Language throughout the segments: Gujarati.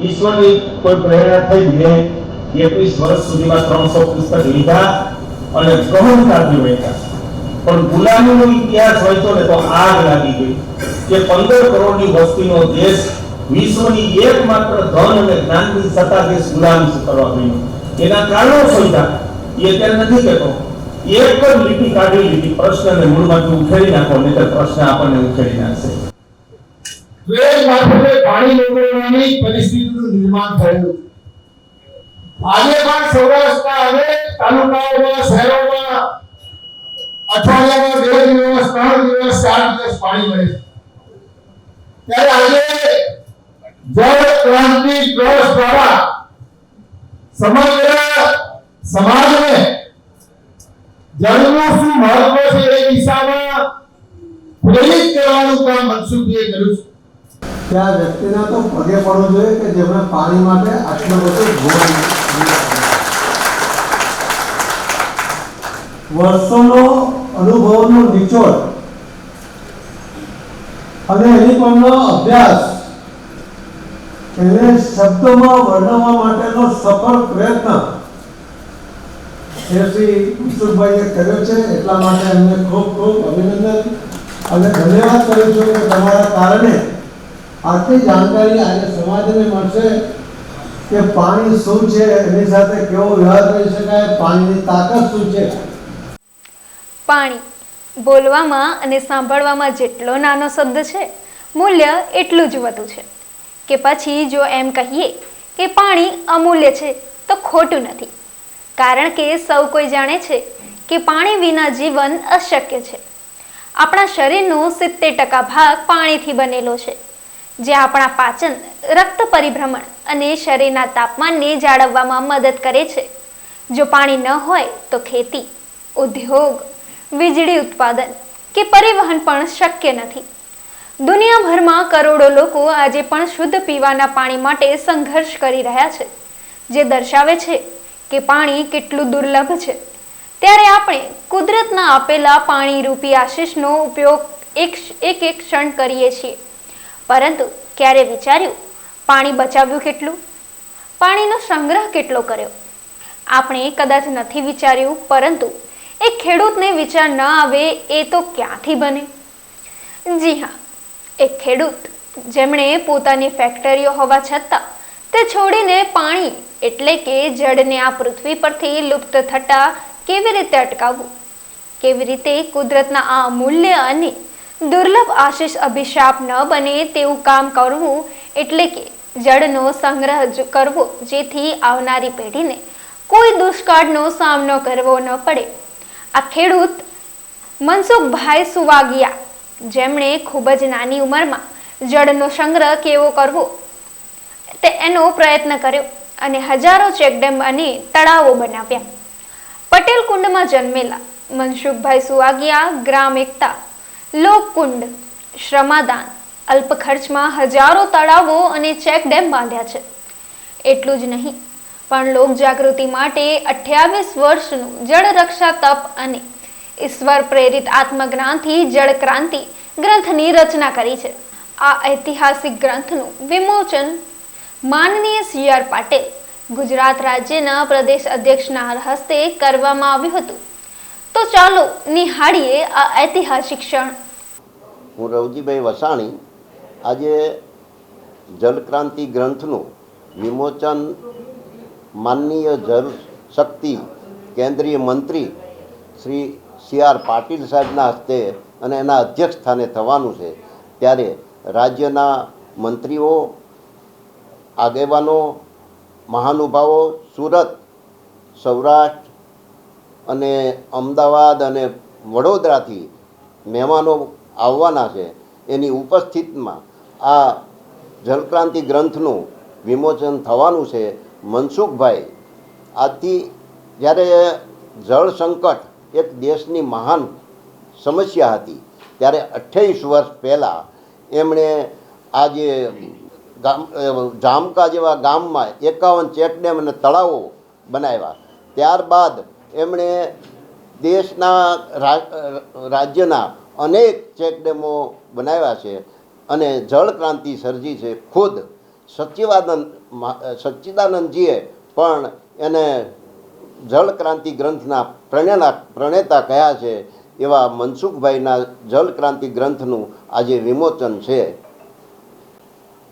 વિશ્વની કોઈ પ્રેરણા થઈ બે 21 વર્ષ સુધીમાં 300 પુસ્તક લીધા અને ગહનતાથી વાંચ્યા, પણ ગુલામીનો ઇતિહાસ વાંચ્યો ને તો આગ લાગી ગઈ કે 15 કરોડની વસ્તીનો દેશ વિશ્વની એકમાત્ર ધન અને જ્ઞાનની સત્તા દેશ ગુલામી કરવા ગયો. એના કારણો શોધ્યા, એ અત્યારે નથી કહેતો, એક જ લીટી કાઢી લીધી, પ્રશ્નને મૂળમાંથી ઉખેડી નાખો, નહીં પ્રશ્ન આપણને ઉખેડી નાખશે. વેજ મારફતે પાણી મેળવવાની પરિસ્થિતિનું નિર્માણ થયું. આજે પણ સૌરાષ્ટ્રના અનેક તાલુકાઓમાં, શહેરોમાં અઠવાડિયામાં 2 દિવસ, 3 દિવસ, 4 દિવસ પાણી મળે છે. ત્યારે આજે જળ ક્રાંતિ ટ્રસ્ટ દ્વારા સમગ્ર સમાજને જળનું શું મહત્વ છે એ દિશામાં પ્રેરિત કરવાનું કામ મનસુખભાઈએ કર્યું છે. ત્યાં વ્યક્તિના તો પગે પડવું જોઈએ કે જેમણે પાણી માટે આટલો બધો વર્ષોનો અનુભવનો નિચોડ અને એની પરનો અભ્યાસ એને શબ્દોમાં વર્ણવવા માટેનો સફળ પ્રયત્ન શ્રી મનસુખભાઈએ કર્યો છે. એટલા માટે એમને ખૂબ ખૂબ અભિનંદન અને ધન્યવાદ કરું છું કે તમારા કારણે આટલી જાણકારી આજે સમાજને મળશે કે પાણી શું છે, એની સાથે કેવો વ્યવહાર કરી શકાય, પાણીની તાકાત શું છે. પાણી બોલવામાં અને સાંભળવામાં જેટલો નાનો શબ્દ છે, મૂલ્ય એટલું જ વધુ છે. કે પછી જો એમ કહીએ કે પાણી અમૂલ્ય છે તો ખોટું નથી, કારણ કે સૌ કોઈ જાણે છે કે પાણી વિના જીવન અશક્ય છે. આપણા શરીરનો 70% ભાગ પાણીથી બનેલો છે, જે આપણા પાચન, રક્ત પરિભ્રમણ અને શરીરના તાપમાનને જાળવવામાં મદદ કરે છે. જો પાણી ન હોય તો ખેતી, ઉદ્યોગ, વીજળી ઉત્પાદન કે પરિવહન પણ શક્ય નથી. દુનિયાભરમાં કરોડો લોકો આજે પણ શુદ્ધ પીવાના પાણી માટે સંઘર્ષ કરી રહ્યા છે, જે દર્શાવે છે કે પાણી કેટલું દુર્લભ છે. ત્યારે આપણે કુદરતના આપેલા પાણી રૂપી આશીષનો ઉપયોગ એક ક્ષણ કરીએ છીએ, પરંતુ ક્યારે વિચાર્યું પાણી બચાવ્યું કેટલું, પાણીનો સંગ્રહ કેટલો કર્યો? આપણે કદાચ નથી વિચાર્યું, પરંતુ એક ખેડૂતને વિચાર ન આવે એ તો ક્યાંથી બને? જી હા, એક ખેડૂત જેમણે પોતાની ફેક્ટરીઓ હોવા છતાં તે છોડીને પાણી એટલે કે જળને આ પૃથ્વી પરથી લુપ્ત થતા કેવી રીતે અટકાવવું, કેવી રીતે કુદરતના આ અમૂલ્ય અને દુર્લભ આશીષ અભિશાપ ન બને તેવું કામ કરવું, એટલે કે જળનો સંગ્રહ કરવો, જેથી આવનારી પેઢીને કોઈ દુષ્કાળનો સામનો કરવો ન પડે. આ ખેડૂત મનસુખભાઈ સુવાગિયા, જેમણે ખૂબ જ નાની ઉંમરમાં જળનો સંગ્રહ કેવો કરવો એનો પ્રયત્ન કર્યો અને હજારો ચેકડેમ અને તળાવો બનાવ્યા. પટેલ કુંડમાં જન્મેલા મનસુખભાઈ સુવાગિયા ગ્રામ એકતા, લોકકુંડ, શ્રમાદાન, અલ્પ ખર્ચમાં હજારો તળાવો અને ચેકડેમ બાંધ્યા છે. એટલું જ નહીં, પણ લોક જાગૃતિ માટે 28 વર્ષનું જળ રક્ષા તપ અને ઈશ્વર પ્રેરિત આત્મજ્ઞાનથી જળ ક્રાંતિ ગ્રંથની રચના કરી છે. આ ઐતિહાસિક ગ્રંથનું વિમોચન માનનીય સી.આર. પાટીલ, ગુજરાત રાજ્યના પ્રદેશ અધ્યક્ષના હસ્તે કરવામાં આવ્યું હતું. તો ચાલો નિહાળીએ આ ઐતિહાસિક ક્ષણ. હું રવજીભાઈ વસાણી આજે જલક્રાંતિ ગ્રંથનું વિમોચન માનનીય જળ શક્તિ કેન્દ્રીય મંત્રી શ્રી સી.આર. પાટીલ સાહેબના હસ્તે અને એના અધ્યક્ષ સ્થાને થવાનું છે. ત્યારે રાજ્યના મંત્રીઓ, આગેવાનો, મહાનુભાવો, સુરત, સૌરાષ્ટ્ર અને અમદાવાદ અને વડોદરાથી મહેમાનો આવવાના છે. એની ઉપસ્થિતિમાં આ જલક્રાંતિ ગ્રંથનું વિમોચન થવાનું છે. મનસુખભાઈ આજથી જ્યારે જળ સંકટ એક દેશની મહાન સમસ્યા હતી, ત્યારે 28 વર્ષ પહેલાં એમણે આજે જામકા જેવા ગામમાં 51 ચેકડેમ અને તળાવો બનાવ્યા. ત્યારબાદ એમણે દેશના રાજ્યના અનેક ચેકડેમો બનાવ્યા છે અને જળ ક્રાંતિ સર્જી છે. ખુદ સચ્ચિદાનંદજીએ પણ એને જળ ક્રાંતિ ગ્રંથના પ્રણેતા કહ્યા છે. એવા મનસુખભાઈના જળ ક્રાંતિ ગ્રંથનું આજે વિમોચન છે.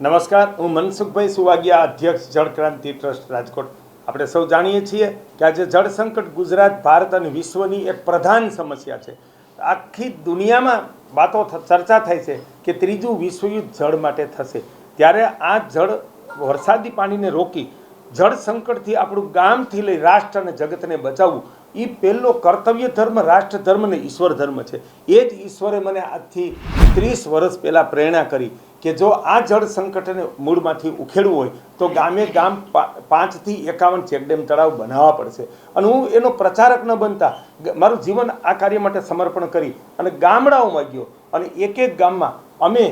નમસ્કાર, હું મનસુખભાઈ સુવાગિયા, અધ્યક્ષ જળ ક્રાંતિ ટ્રસ્ટ રાજકોટ. આપણે સૌ જાણીએ છીએ કે આજે જળ સંકટ ગુજરાત, ભારત અને વિશ્વની એક પ્રધાન સમસ્યા છે. આખી દુનિયામાં ચર્ચા થાય છે કે ત્રીજું વિશ્વયુદ્ધ જળ માટે થશે. ત્યારે આ જળ વરસાદી પાણીને રોકી જળ સંકટથી આપણું ગામથી લઈ રાષ્ટ્ર અને જગતને બચાવવું એ પહેલો કર્તવ્ય ધર્મ, રાષ્ટ્ર ધર્મ ને ઈશ્વર ધર્મ છે. એ જ ઈશ્વરે મને આજથી 30 વર્ષ પહેલાં પ્રેરણા કરી કે જો આ જળ સંકટને મૂળમાંથી ઉખેડવું હોય તો ગામે ગામ 5 થી 51 ચેકડેમ તળાવ બનાવવા પડશે. અને હું એનો પ્રચારક ન બનતા મારું જીવન આ કાર્ય માટે સમર્પણ કરી અને ગામડાઓમાં ગયો અને એક એક ગામમાં અમે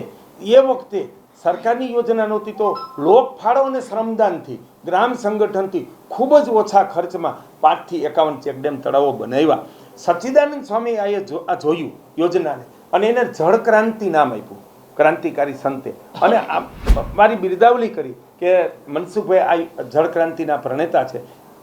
એ વખતે સરકારની યોજના નહોતી તો લોક ફાળો અને શ્રમદાનથી, ગ્રામ સંગઠનથી ખૂબ જ ઓછા ખર્ચમાં 5 થી 51 ચેકડેમ તળાવો બનાવ્યા. સચ્ચિદાનંદ સ્વામી આ જોયું યોજનાને અને એને જળ ક્રાંતિ નામ આપ્યું, ક્રાંતિકારી સંતે. અને મારી બિરદાવલી કરી કે મનસુખભાઈ આ જળ ક્રાંતિના પ્રણેતા છે.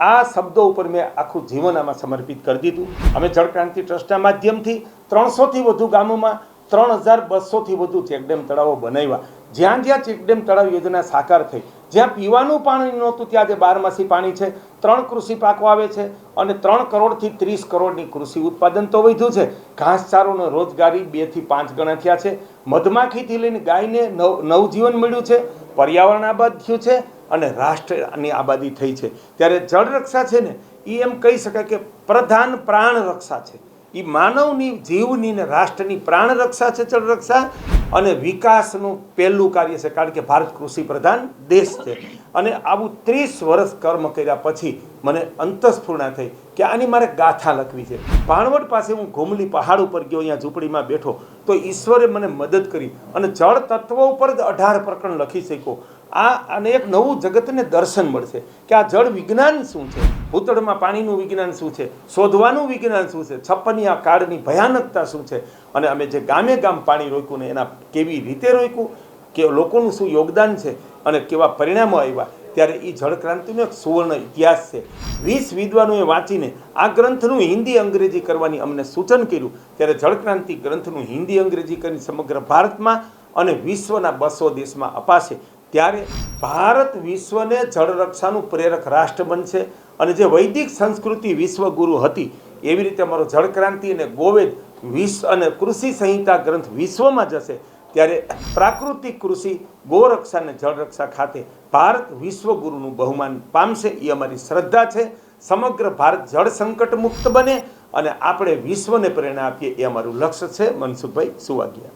આ શબ્દો ઉપર મેં આખું જીવન આમાં સમર્પિત કરી દીધું. અમે જળ ક્રાંતિ ટ્રસ્ટના માધ્યમથી 300થી વધુ ગામોમાં 3200થી વધુ ચેકડેમ તળાવો બનાવ્યા. જ્યાં જ્યાં ચેકડેમ તળાવ યોજના સાકાર થઈ, જ્યાં પીવાનું પાણી નહોતું ત્યાં આજે 12માસી પાણી છે, 3 કૃષિ પાકો આવે છે અને 3 કરોડથી 30 કરોડની કૃષિ ઉત્પાદન તો વધ્યું છે. ઘાસચારોનો રોજગારી 2 થી 5 ગણા થયા છે. મધમાખીથી લઈને ગાયને નવજીવન મળ્યું છે. પર્યાવરણ આબાદ થયું છે અને રાષ્ટ્રની આબાદી થઈ છે. ત્યારે જળ રક્ષા છે ને એ એમ કહી શકાય કે પ્રધાન પ્રાણ રક્ષા છે. એ માનવની, જીવની ને રાષ્ટ્રની પ્રાણ રક્ષા છે જળ રક્ષા. અને વિકાસનું પહેલું કાર્ય છે, કારણ કે ભારત કૃષિ પ્રધાન દેશ છે. અને આવું 30 વર્ષ કર્મ કર્યા પછી મને અંતસ્ફૂર્ણા થઈ કે આની મારે ગાથા લખવી છે. ભાણવડ પાસે હું ઘુમલી પહાડ ઉપર ગયો, અહીંયા ઝૂંપડીમાં બેઠો તો ઈશ્વરે મને મદદ કરી અને જળ તત્વો ઉપર જ 18 પ્રકરણ લખી શક્યો. અને એક નવું જગતને દર્શન મળશે કે આ જળ વિજ્ઞાન શું છે, ભૂતળમાં પાણીનું વિજ્ઞાન શું છે, શોધવાનું વિજ્ઞાન શું છે, 56 કાળની ભયાનકતા શું છે. અને અમે જે ગામે ગામ પાણી રોક્યું ને એના કેવી રીતે રોક્યું, કે લોકોનું શું યોગદાન છે અને કેવા પરિણામો આવ્યા, ત્યારે એ જળ ક્રાંતિનો એક સુવર્ણ ઇતિહાસ છે. 20 વિદ્વાનોએ વાંચીને આ ગ્રંથનું હિન્દી અંગ્રેજી કરવાની અમને સૂચન કર્યું. ત્યારે જળ ક્રાંતિ ગ્રંથનું હિન્દી અંગ્રેજી કરી સમગ્ર ભારતમાં અને વિશ્વના 200 દેશમાં અપાશે. ત્યારે ભારત વિશ્વને જળ રક્ષાનું પ્રેરક રાષ્ટ્ર બનશે. અને જે વૈદિક સંસ્કૃતિ વિશ્વગુરુ હતી એવી રીતે અમારો જળ ક્રાંતિ અને ગોવેદ વિશ્વ અને કૃષિ સંહિતા ગ્રંથ વિશ્વમાં જશે. ત્યારે પ્રાકૃતિક કૃષિ, ગોરક્ષા અને જળરક્ષા ખાતે ભારત વિશ્વગુરુનું બહુમાન પામશે એ અમારી શ્રદ્ધા છે. સમગ્ર ભારત જળ સંકટ મુક્ત બને અને આપણે વિશ્વને પ્રેરણા આપીએ એ અમારું લક્ષ્ય છે. મનસુખભાઈ સુવાગિયા.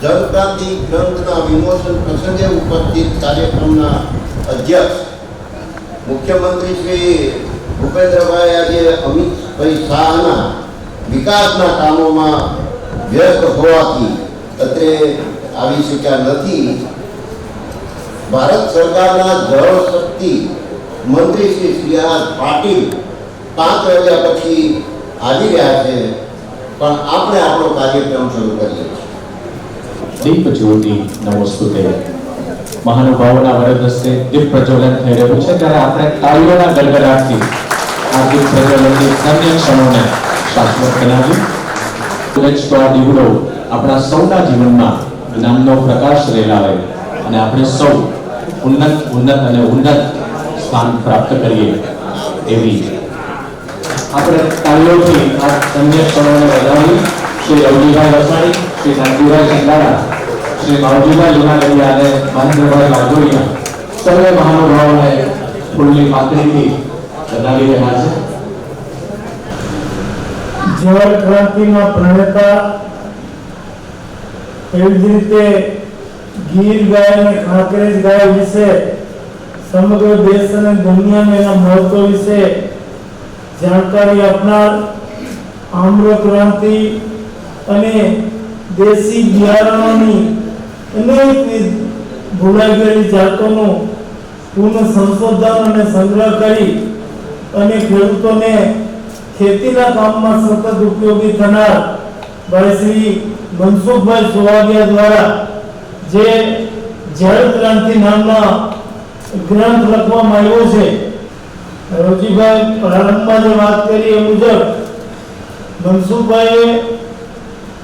જળ ક્રાંતિ ગ્રંથના વિમોચન પ્રસંગે ઉપસ્થિત કાર્યક્રમના અધ્યક્ષ મુખ્યમંત્રી શ્રી ભૂપેન્દ્રભાઈ આજે અમિતભાઈ શાહના વિકાસના કામોમાં વ્યસ્ત હોવાથી અત્રે આવી શક્યા નથી. ભારત સરકારના જળ શક્તિ મંત્રી શ્રી સી.આર. પાટીલ 5 વાગ્યા પછી આવી રહ્યા છે, પણ આપણે આપણો કાર્યક્રમ શરૂ કરીએ છીએ. દીપ જ્યોતિ નમોસ્તુતે. મહાનુભાવોના વરદ હસ્તે દીપ પ્રજ્વલન થઈ રહ્યું છે ત્યારે આપણે તાળીઓના ગડગડાટથી આ દીપ પ્રજ્વલનની ધન્ય ક્ષણોને શાશ્વત બનાવી. તો આ દીવડો આપણા સૌના જીવનમાં જ્ઞાનનો પ્રકાશ રેલાવે અને આપણે સૌ ઉન્નત સ્થાન પ્રાપ્ત કરીએ એવી આપણે તાળીઓથી આ ધન્ય ક્ષણોને વધાવી શ્રી રવજીભાઈ વસાણી, શ્રી શાંતિભાઈ સંગાડા, શ્રી માવજીભાઈ લુણાગડિયા અને મહેન્દ્રભાઈ લાગોડિયા સર્વે મહાનુભાવોને ફૂલની પાંખડીથી વધાવી રહ્યા છે. જળ ક્રાંતિના પ્રણેતા એવી જ રીતે ગીર ગાય અને કાંકરેજ ગાય વિશે સમગ્ર દેશ અને દુનિયાને એના મહત્વ વિશે જાણકારી આપનાર આમ્ર ક્રાંતિ અને દેશી બિયારણોની અનેક ભૂલાઈ ગયેલી જાતોનું પુનઃ સંશોધન અને સંગ્રહ કરી અને ખેડૂતોને ખેતીના કામમાં સતત ઉપયોગી થનાર ભાઈ શ્રી મનસુખભાઈ સોવાગિયા દ્વારા જે જળ ક્રાંતિ નામના ગ્રંથ લખવામાં આવ્યો છે. રવજીભાઈ પ્રારંભમાં જે વાત કરી એ મુજબ મનસુખભાઈએ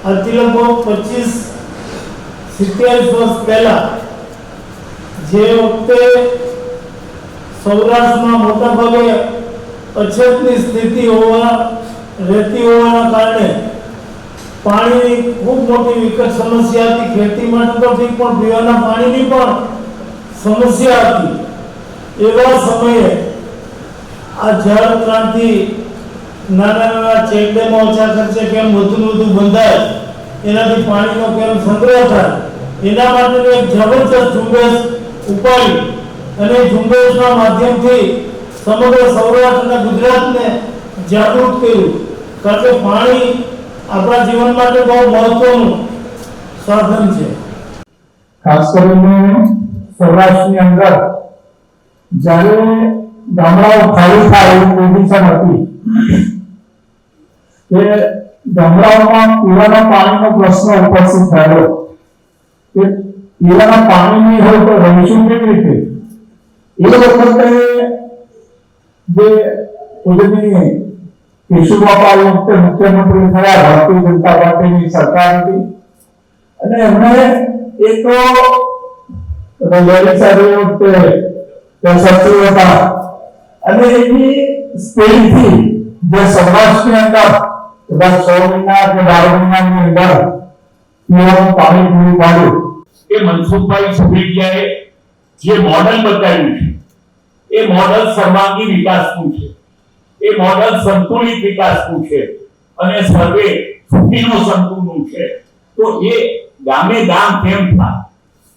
આજથી લગભગ 25-27 વર્ષ પહેલા જે વખતે સૌરાષ્ટ્રમાં મોટા ભાગે અછતની સ્થિતિ રહેતી હોવાના કારણે પાણીની ખૂબ મોટી વિકટ સમસ્યા હતી. ખેતી માટે તો ઠીક, પણ પીવાના પાણીની પણ સમસ્યા હતી. એવા સમયે આ જળ ક્રાંતિ નાના ચેકડેમો ઓછા ખર્ચે કેમ વધુ બંધાય, એનાથી પાણીનો કેમ સંગ્રહ થાય, એના માટેની એક જબરજસ્ત ઝુંબેશ ઉપાડી અને ઝુંબેશના માધ્યમથી સમગ્ર સૌરાષ્ટ્ર અને ગુજરાતને જાગૃત કર્યું. કારણ કે પાણી આપણા જીવન માટે બહુ મહત્વનું સાધન છે. ખાસ કરીને સૌરાષ્ટ્રની અંદર જ્યારે ગામડાઓ ખાલી થાય એવી પોઝિશન હતી કે ગામડાઓમાં પીવાના પાણીનો પ્રશ્ન ઉપસ્થિત થયો કે પીવાના પાણી નહીં હોય તો રહીશું કેવી રીતે. એ વખતે જે પૂજનીય કેશુબાપા વખતે મુખ્યમંત્રી થયા, ભારતીય જનતા પાર્ટીની સરકાર હતી, અને એમણે એક લેરી વખતે સચિવ હતા અને એની સ્પેનથી જે સૌરાષ્ટ્રની અંદર કદાચ 6 મહિના કે 12 મહિનાની અંદર પીવાનું પાણી પૂરું પાડ્યું. કે મનસુખભાઈ સુભેડિયાએ જે મોડલ બતાવ્યું છે એ મોડલ સર્વાંગી વિકાસનું છે, એ મોડલ સંતુલિત વિકાસનું છે અને સર્વે સુખીનો સંતુલનું છે. તો એ ગામે ગામ કેમ થાય?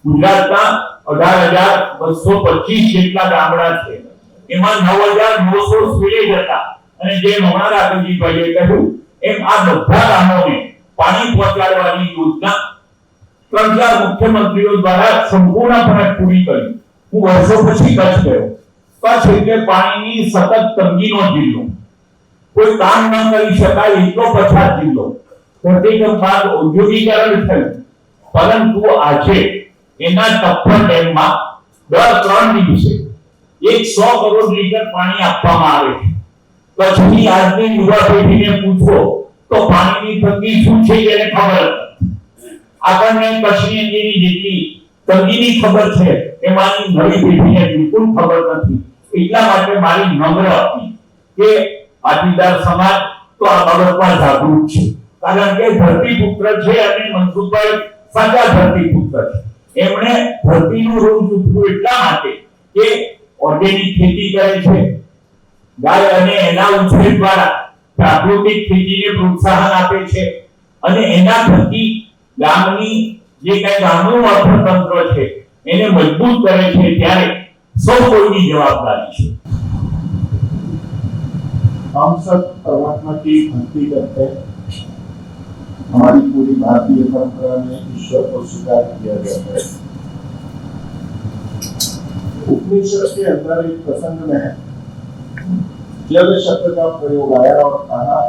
ગુજરાતના 18,225 જેટલા ગામડા છે, એમાં 9,900 વિલેજ હતા, અને જે હમણાં રાઘવજીભાઈએ કહ્યું એમ આ બધા ગામોને પાણી પહોંચાડવાની યોજના 3-4 મુખ્યમંત્રીઓ દ્વારા સંપૂર્ણપણે પૂરી કરી. હું વર્ષો પછી કચ્છ ગયો. કચ્છ એટલે પાણીની સતત તંગીનો જિલ્લો, કોઈ કામ ન કરી શકાય એટલો પછાત જિલ્લો. ધરતીકંપ બાદ ઔદ્યોગિકરણ થયું, પરંતુ આજે એના ટપ્પર ડેમમાં દર 3 દિવસે 100 કરોડ લીટર પાણી આપવામાં આવે છે. કચ્છની આજની યુવા પેઢીને પૂછો તો પાણીની તંગી શું છે એને ખબર નથી. આપણને કચ્છની અંગેની જેટલી તંગીની ખબર છે એમાંની નવી પેઢીને બિલકુલ ખબર નથી. એટલા માટે મારી નમ્ર અપીલ કે પાટીદાર સમાજ તો આ બાબતમાં જાગૃત છે, કારણ કે ધરતીપુત્ર છે અને મનસુખભાઈ સાચા ધરતીપુત્ર છે. એમણે ધરતીનું ઋણ ચૂકવ્યું એટલા માટે કે ઓર્ગેનિક ખેતી કરે છે, ગાય અને એના ઉછેર દ્વારા પ્રાકૃતિક ખેતીને પ્રોત્સાહન આપે છે, અને એના થકી ગામની જે કઈ ગામનું અર્થતંત્ર છે એને મજબૂત કરે છે. ત્યારે સૌ કોઈની જવાબદારી છે. हम सब परमात्मा की भक्ति करते हैं. हमारी पूरी भारतीय परंपरा में ईश्वर को स्वीकार किया जाता है. उपनिषद के अंदर एक प्रसंग में है जल शब्द का प्रयोग आया और कहा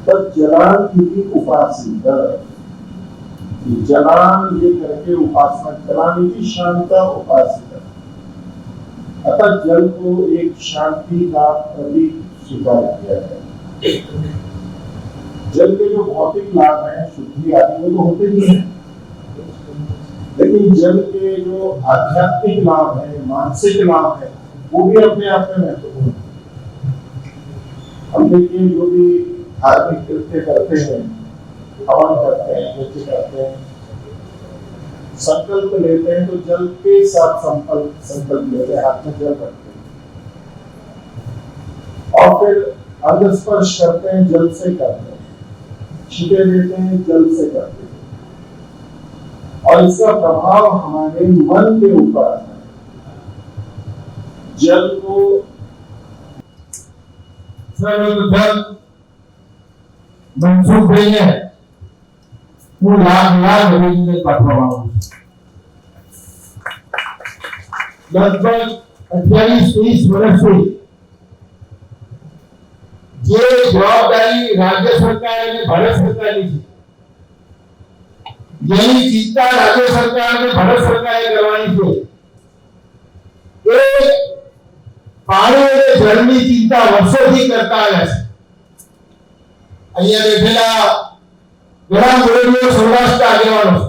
तब जलान की उपासी, जलान ये करके उपासना, जलान की शांता उपासित. अतः जल को एक शांति का प्रतीक स्वीकार किया है. जल के जो भौतिक लाभ हैं, शुद्धि आदि वो तो होते ही हैं, लेकिन जल के जो आध्यात्मिक लाभ है, मानसिक लाभ है, वो भी अपने आप में महत्वपूर्ण है. हम देखिए जो भी धार्मिक कृत्य करते हैं, हवन करते हैं, यज्ञ करते हैं, संकल्प लेते हैं तो जल के साथ संकल्प लेते हैं, हाथ में जल रखते हैं और फिर अर्घस्पर्श करते हैं, जल से करते हैं, छींटे देते हैं, जल से करते हैं और इसका प्रभाव हमारे मन के ऊपर आता है। जल को सर्वप्रथम मनसुखભાઈને હું લાખ અભિનંદન પાઠવવા માંગુ છું। લગભગ 28-30 વર્ષથી જે જવાબદારી રાજ્ય સરકાર અને ભારત સરકારની છે, જેની ચિંતા રાજ્ય સરકાર અને ભારત સરકારે કરવાની છે, એ પાણી અને જળની ચિંતા વર્ષોથી કરતા આવ્યા છે। અહીંયા બેઠેલા ઘણા ગોળીઓ સૌરાષ્ટ્ર આગેવાનો છે।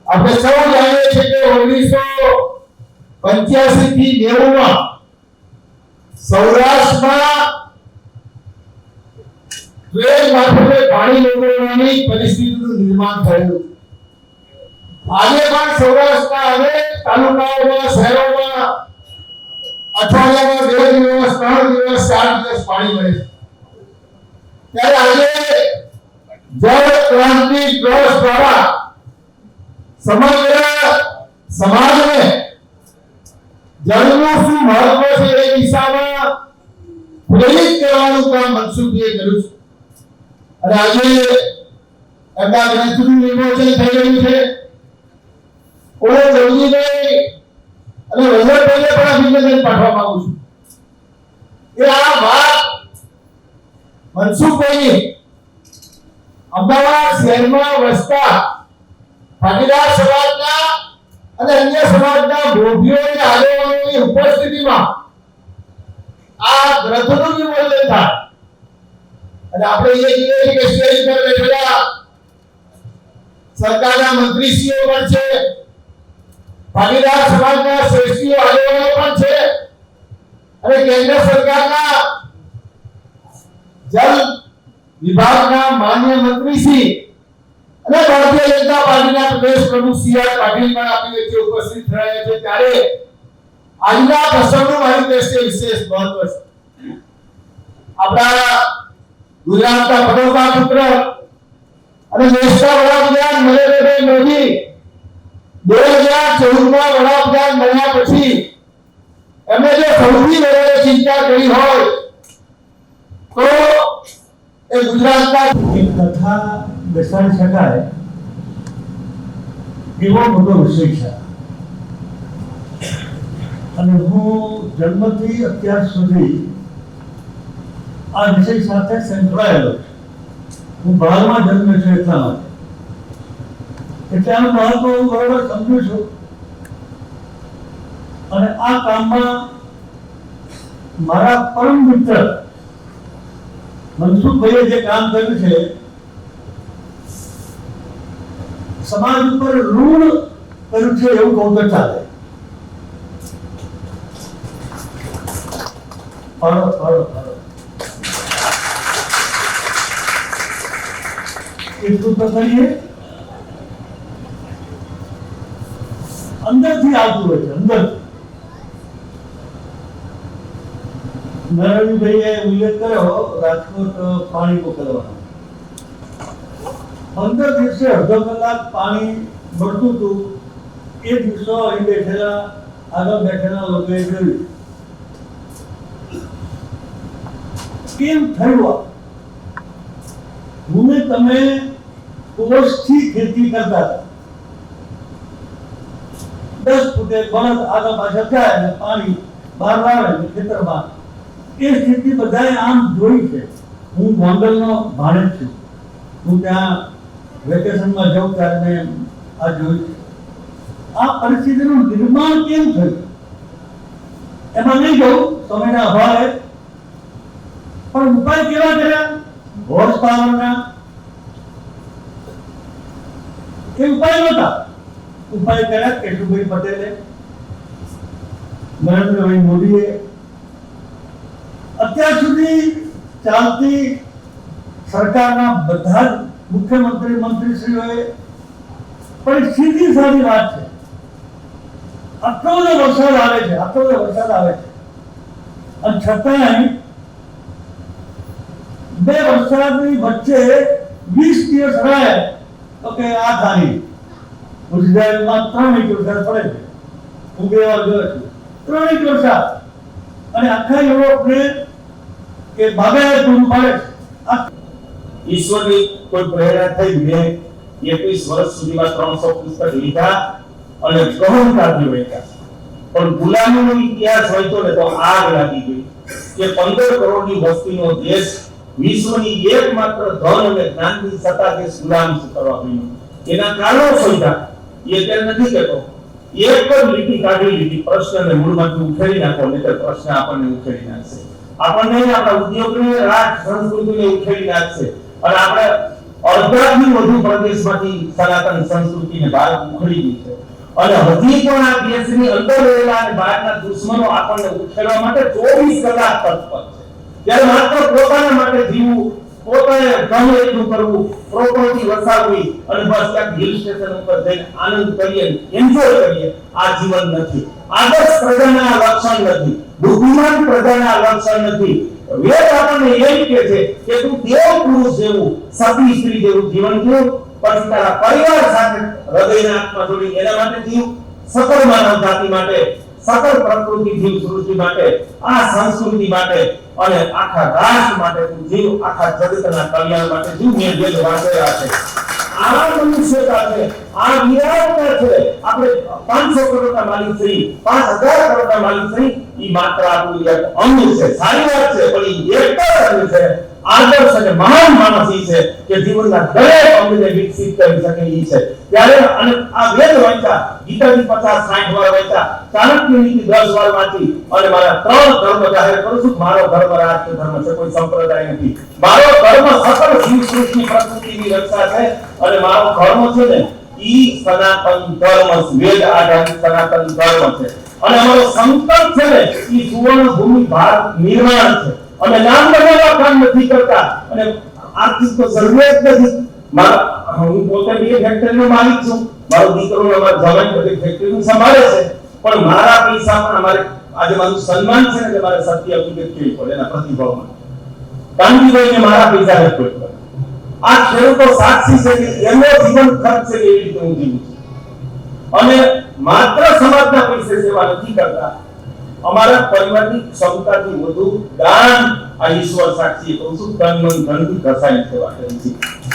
આપણે સૌ જાણીએ છીએ કે 1985 થી 90 માં સૌરાષ્ટ્રમાં ટ્રેન મારફતે પાણી મેળવવાની પરિસ્થિતિનું નિર્માણ થયું। આજે પણ સૌરાષ્ટ્રના અનેક તાલુકાઓમાં, શહેરોમાં અઠવાડિયામાં 2 દિવસ, 3 દિવસ, 4 દિવસ પાણી મળે છે। ત્યારે આજે જળ ક્રાંતિ ટ્રસ્ટ દ્વારા સમગ્ર સમાજને જળનું શું મહત્વ છે એ દિશામાં પ્રેરિત કરવાનું કામ મનસુખજીએ કર્યું છે અને આજે એમના ગ્રંથનું વિમોચન થઈ રહ્યું છે। હું જલ્દીભાઈ અને વલ્લભભાઈને પણ અભિનંદન પાઠવવા માંગુ છું કે આ વાત મનસુખભાઈ અમદાવાદ શહેરમાં વસતા પાટીદાર સમાજના અને અન્ય સમાજના ભોગીઓ અને આગેવાનોની ઉપસ્થિતિમાં આ ગ્રંથનું વિમોચન થાય અને આપણે એ જોઈએ કે સ્ટેજ પર બેઠેલા સરકારના મંત્રીશ્રીઓ પણ છે, પાટીદાર સમાજના શ્રેષ્ઠીઓ આગેવાનો પણ છે અને કેન્દ્ર સરકારના જલ વિભાગના માન્ય મંત્રી શ્રી અને ભારતીય જનતા પાર્ટીના પ્રદેશ પ્રમુખ સી.આર. પાટીલ પણ આપણી વચ્ચે ઉપસ્થિત રહ્યા છે। ત્યારે આજના પ્રસંગનું મારી દ્રષ્ટિએ વિશેષ મહત્વ છે। આપણા ગુજરાતના પનોતા પુત્ર અને દેશના વડાપ્રધાન નરેન્દ્રભાઈ મોદી 2014માં વડાપ્રધાન બન્યા પછી એમણે જો સૌથી વધારે ચિંતા કરી હોય તો એ ગુજરાતના એક કથા બેસાડી શકાય એવો મોટો વિષય છે અને હું જન્મથી અત્યાર સુધી આ વિષય સાથે સંકળાયેલો છું। હું બહારમાં જન્મ્યો છું એટલા માટે, એટલે આનું મહત્વ હું બરોબર સમજુ છું અને આ કામમાં મારા પરમ મિત્ર મનસુખભાઈએ જે કામ કર્યું છે, સમાજ ઉપર ઋણ કર્યું છે એવું કહું તો ચાલે। એટલું તો કરીએ, અંદરથી આવતું હોય છે, અંદરથી। નરણભાઈએ ઉલ્લેખ કર્યો રાજકોટ પાણી મોકલવાનો, 15 દિવસે અડધો કલાક પાણી મળતું હતું। એ દિવસો અહીં બેઠેલા આગળ બેઠેલા લોકોએ જોયું કેમ થયું। હું તમે કોર્સથી ખેતી કરતા હતા, 10 ફૂટે બળદ આગળ પાછળ જાય અને પાણી બહાર લાવે ખેતરમાં। એ સ્થિતિ બધાએ આમ જોઈ છે। હું ગોંડલનો ભાણેજ છું, હું ત્યાં વેકેશનમાં જાઉં ત્યારે મેં આ જોયું છે। આ પરિસ્થિતિનું નિર્માણ કેમ થયું એમાં નહીં જવું સમયના અભાવે, પણ ઉપાય કેવા કર્યા હોર્સ પાવરના? એ ઉપાય નહોતા। ઉપાય કર્યા કેશુભાઈ પટેલે, નરેન્દ્રભાઈ મોદીએ, અત્યાર સુધી ચાલતી સરકારના બધા જ મુખ્યમંત્રી મંત્રીશ્રીઓએ પણ સીધી સાદી વાત છે, આટલો બધો વરસાદ આવે છે, અને છતાંય બે વરસાદની વચ્ચે 20 દિવસ રહે તો કે આ ખાલી ગુજરાતમાં 3 ઇંચ વરસાદ પડે છે. હું બે વાર ગયો છું, 3 ઇંચ વરસાદ, અને આખા યુરોપને કે બાગાયત પૂરું પાડે છે. ઈશ્વરની કોઈ પ્રેરણા થઈ બે 21 વર્ષ સુધીમાં 300 પુસ્તક લીધા અને ગહનતાથી વેચ્યા, પણ ગુલામીનો ઇતિહાસ વાંચ્યો ને તો આગ લાગી ગઈ કે 15 કરોડની વસ્તીનો દેશ વિશ્વની એકમાત્ર ધન અને જ્ઞાનની સત્તાથી ગુલામ કરવા ગયો. એના કારણો શોધ્યા, એ અત્યારે નથી કહેતો, એક જ લીટી કાઢી લીધી, પ્રશ્નને મૂળમાંથી ઉખેડી નાખો, નહીંતર પ્રશ્ન આપણને ઉખેડી નાખશે, આપણને આપણા ઉદ્યોગને, રાષ્ટ્ર સંસ્કૃતિને ઉખેડી નાખશે, અને આપણે અડધાથી વધુ પ્રદેશમાંથી સનાતન સંસ્કૃતિને બહાર ઉખેડી દીધી છે. અને હજી પણ આ દેશની અંદર રહેલા અને બહારના દુશ્મનો આપણને ઉખેડવા માટે 24 કલાક તત્પર છે. ત્યારે માત્ર પોતાના માટે જીવવું, પોતાને ગમે એટલું કરવું, પ્રોપર્ટી વસાવવી અને બસ ક્યાંક હિલ સ્ટેશન ઉપર જઈને આનંદ કરીએ, એન્જોય કરીએ, આ જીવન નથી. આદર્શ પ્રજાના આ લક્ષણ નથી, બુદ્ધિમાન પ્રજાના આ લક્ષણ નથી. વેદ આપણને એમ કહે છે કે તું દેવ પુરુષ જેવું, સતી સ્ત્રી જેવું જીવન જીવ, પછી તારા પરિવાર સાથે હૃદયના આત્મા જોડી એના માટે જીવ, સકળ માનવ જાતિ માટે, સકળ પ્રકૃતિ જીવ સૃષ્ટિ માટે, આ સંસ્કૃતિ માટે અને આખા રાષ્ટ્ર માટે તું જીવ, આખા જગતના કલ્યાણ માટે જીવ. મેં જે વાંચ્યા છે આ મનુષ્યતા છે, આ વિરાટતા છે. આપણે 500 કરોડના માલિક થઈ, 5000 કરોડના માલિક થઈ, ઈ માત્ર આપણું એક અંગ છે. સારી વાત છે, પણ ઈ એક જ અંગ છે. આદર્શ અને મહાન માણસ ઈ છે કે જીવનના દરેક અંગને વિકસિત કરી શકે ઈ છે. ત્યારે અને આ વેદ વાંચ્યા, ગીતાની 50-60 વાર વાંચ્યા, ચાણક્ય નીતિ 10 વાર વાંચી, અને મારા 3 ધર્મ જાહેર કરું છું. મારો ધર્મ રાષ્ટ્ર ધર્મ છે, કોઈ સંપ્રદાય નથી. મારો ધર્મ સકળ જીવ સૃષ્ટિ પ્રકૃતિની રક્ષા છે, અને મારો ધર્મ છે ને ઈ સનાતન ધર્મ, વેદ આધારિત સનાતન ધર્મ છે. અને અમારો સંકલ્પ છે ને ઈ સુવર્ણ ભૂમિ ભારત નિર્માણ છે. અમે નામ બનાવવા કામ નથી કરતા, અને આર્થિક તો જરૂરિયાત નથી. હું પોતે બે ફેક્ટરીનો માલિક છું, મારો દીકરો અમારા જવાન બધી ફેક્ટરીનું સંભાળે છે, પણ મારા પૈસા પણ અમારે આજે મારું સન્માન છે ને કે મારે સત્ય હકીકત કેવી પડે એના પ્રતિભાવમાં કાંતિભાઈને મારા પૈસા નથી પડે. આ ખેડૂતો સાક્ષી છે કે એનો જીવન ખર્ચ છે એવી રીતે હું જીવું છું, અને માત્ર સમાજના પૈસે સેવા નથી કરતા. અમારા પરિવારની ક્ષમતાથી વધુ દાન આ ઈશ્વર સાક્ષી કહું છું, તન મન ધનથી ઘસાઈ સેવા કરી છે.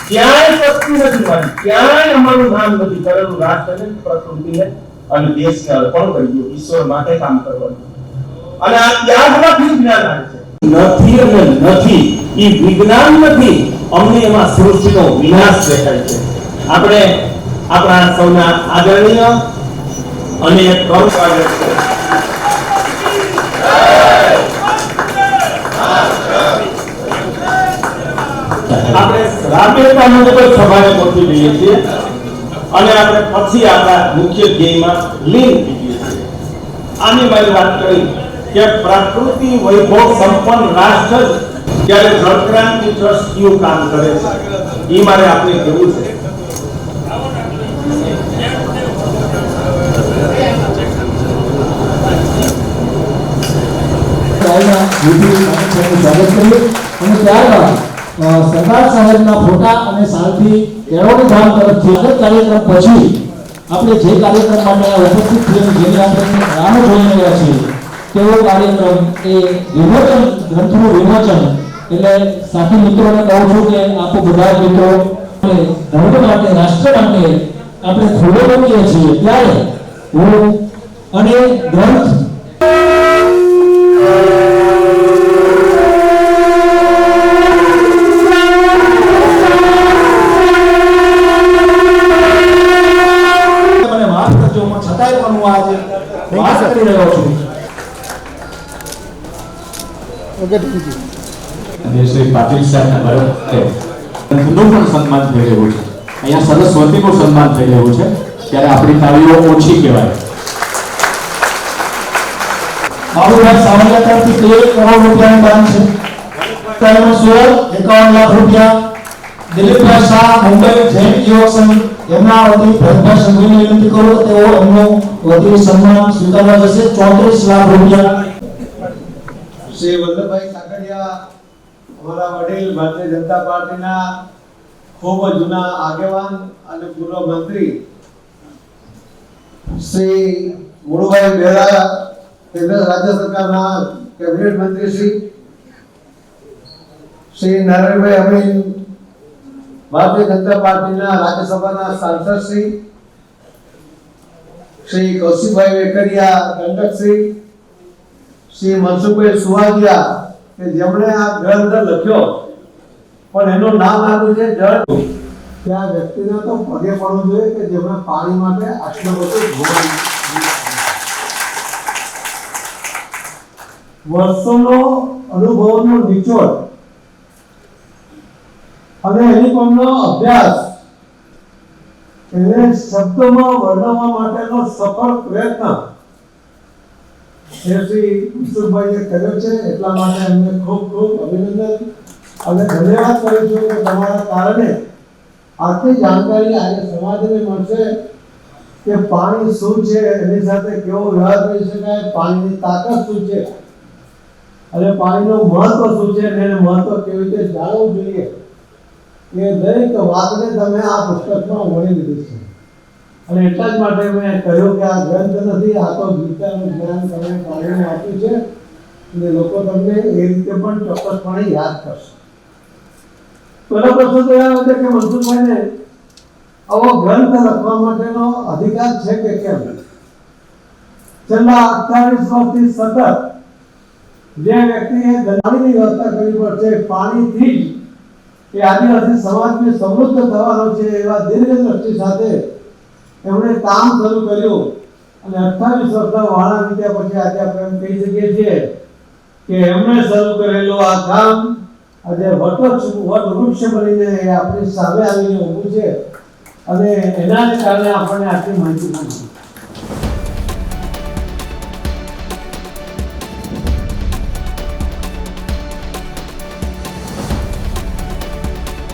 ક્યાંય વસ્તુ નથી મારી, ક્યાંય અમારું નામ નથી કરેલું. રાષ્ટ્રને, પ્રકૃતિને અને દેશને અર્પણ કરી દો, ઈશ્વર માટે કામ કરવાનું. અને આ ત્યાગમાંથી જ્ઞાન આવે છે. નથી અને નથી એ વિજ્ઞાન નથી, અમને એમાં સૃષ્ટિનો વિનાશ દેખાય છે. આપણે આપણા સૌના આદરણીય અને કર્મ કાર્ય છે. આપણે રામેતાનો કોઈ સભાને પહોંચી જઈએ છીએ, અને આપણે પછી આપણા મુખ્ય ધ્યેયમાં લીન થઈ જઈએ છીએ. આની મારી વાત કરી કે પ્રકૃતિ વૈભવ સંપન્ન રાષ્ટ્ર જ્યારે જળક્રાંતિ ટ્રસ્ટ કેવું કામ કરે છે એ મારે આપણે કહેવું છે. સ્વાગત કરીએ અને ત્યારબાદ સરદાર સાહેબના ફોટા અને સાલથી એવોર્ડ ધામ તરફથી આગળ કાર્યક્રમ પછી આપણે જે કાર્યક્રમ માટે ઉપસ્થિત થઈને જેની આપણે રાહ જોઈ રહ્યા છીએ તેવો કાર્યક્રમ એ વિમોચન, ગ્રંથનું વિમોચન. એટલે સાથી મિત્રોને કહું છું કે આપો બધા મિત્રો ધર્મ માટે, રાષ્ટ્ર માટે આપણે ખોડો મૂકીએ છીએ ત્યારે હું અને ગ્રંથ શ્રી પાટીલ સાહેબના બરોબર પણ સન્માન થઈ રહ્યું છે. અહીંયા સરસ્વતીનું સન્માન થઈ રહ્યું છે, ત્યારે આપણી તાળીઓ ઓછી કહેવાય. બાબુભાઈ સાવલિયા તરફથી 13 કરોડ રૂપિયાનું દાન છે. સુરત 51 લાખ રૂપિયા. દિલીપભાઈ શાહ મુંબઈ જૈન યુવક સંઘ એમના વતી પ્રજ્ઞા સંઘવીને વિનંતી કરો તેઓ એમનું વતી સન્માન સ્વીકારવા જશે 34 લાખ રૂપિયા શ્રી વલ્લભભાઈ કાકડિયા અમારા વડીલ ભારતીય જનતા પાર્ટીના ખૂબ જૂના આગેવાન અને પૂર્વ મંત્રી શ્રી મુળુભાઈ બેરા કેન્દ્ર રાજ્ય સરકારના કેબિનેટ મંત્રી શ્રી નારાયણભાઈ અમીન ભારતીય જનતા પાર્ટીના રાજ્યસભાના સાંસદ શ્રી કૌશિકભાઈ વેકરિયા દંડક શ્રી મનસુખભાઈ સુવાગિયા કે જેમણે આ ગ્રંથ લખ્યો પણ એનું નામ આપ્યું છે જળ. ત્યાં વ્યક્તિને તો પગે પડવું જોઈએ કે જેમણે પાણી માટે આટલું બધું વર્ષોનો અનુભવનો નિચોડ અને એની પરનો અભ્યાસ એને શબ્દોમાં વર્ણવવા માટેનો સફળ પ્રયત્ન શ્રી કુસુમભાઈએ કર્યો છે. એટલા માટે એમને ખૂબ ખૂબ અભિનંદન અને ધન્યવાદ કરું છું કે તમારા કારણે આટલી જાણકારી આજે સમાજને મળશે કે પાણી શું છે, એની સાથે કેવો વ્યવહાર કરી શકાય, પાણીની તાકાત શું છે અને પાણીનું મહત્વ શું છે અને એનું મહત્વ કેવી રીતે જાણવું જોઈએ એ દરેક વાતને તમે આ પુસ્તકમાં વણી લીધી છે. અને એટલા જ માટે મેં કહ્યું કે આ ગ્રંથ નથી, આ તો ગીતાનું જ્ઞાન તમે પાણીનું આપ્યું છે અને લોકો તમને એ રીતે પણ ચોક્કસપણે યાદ કરશે. પહેલો પ્રશ્ન તો એ આવે છે કે મનસુખભાઈને આવો ગ્રંથ લખવા માટેનો અધિકાર છે કે કેમ? છેલ્લા 28 વર્ષથી સતત જે વ્યક્તિએ પાણીની વ્યવસ્થા કરવી પડશે, પાણીથી જ એ આદિવાસી સમાજને સમૃદ્ધ થવાનો છે એવા દીર્ઘદ્રષ્ટિ સાથે એમણે કામ શરૂ કર્યું અને 28 વર્ષના વાળા વીત્યા પછી આજે આપણે એમ કહી શકીએ છીએ કે એમણે શરૂ કરેલું આ કામ આજે વટવૃક્ષ બનીને આપણી સામે આવીને ઊભું છે અને એના કારણે આપણને આટલી માહિતી મળી.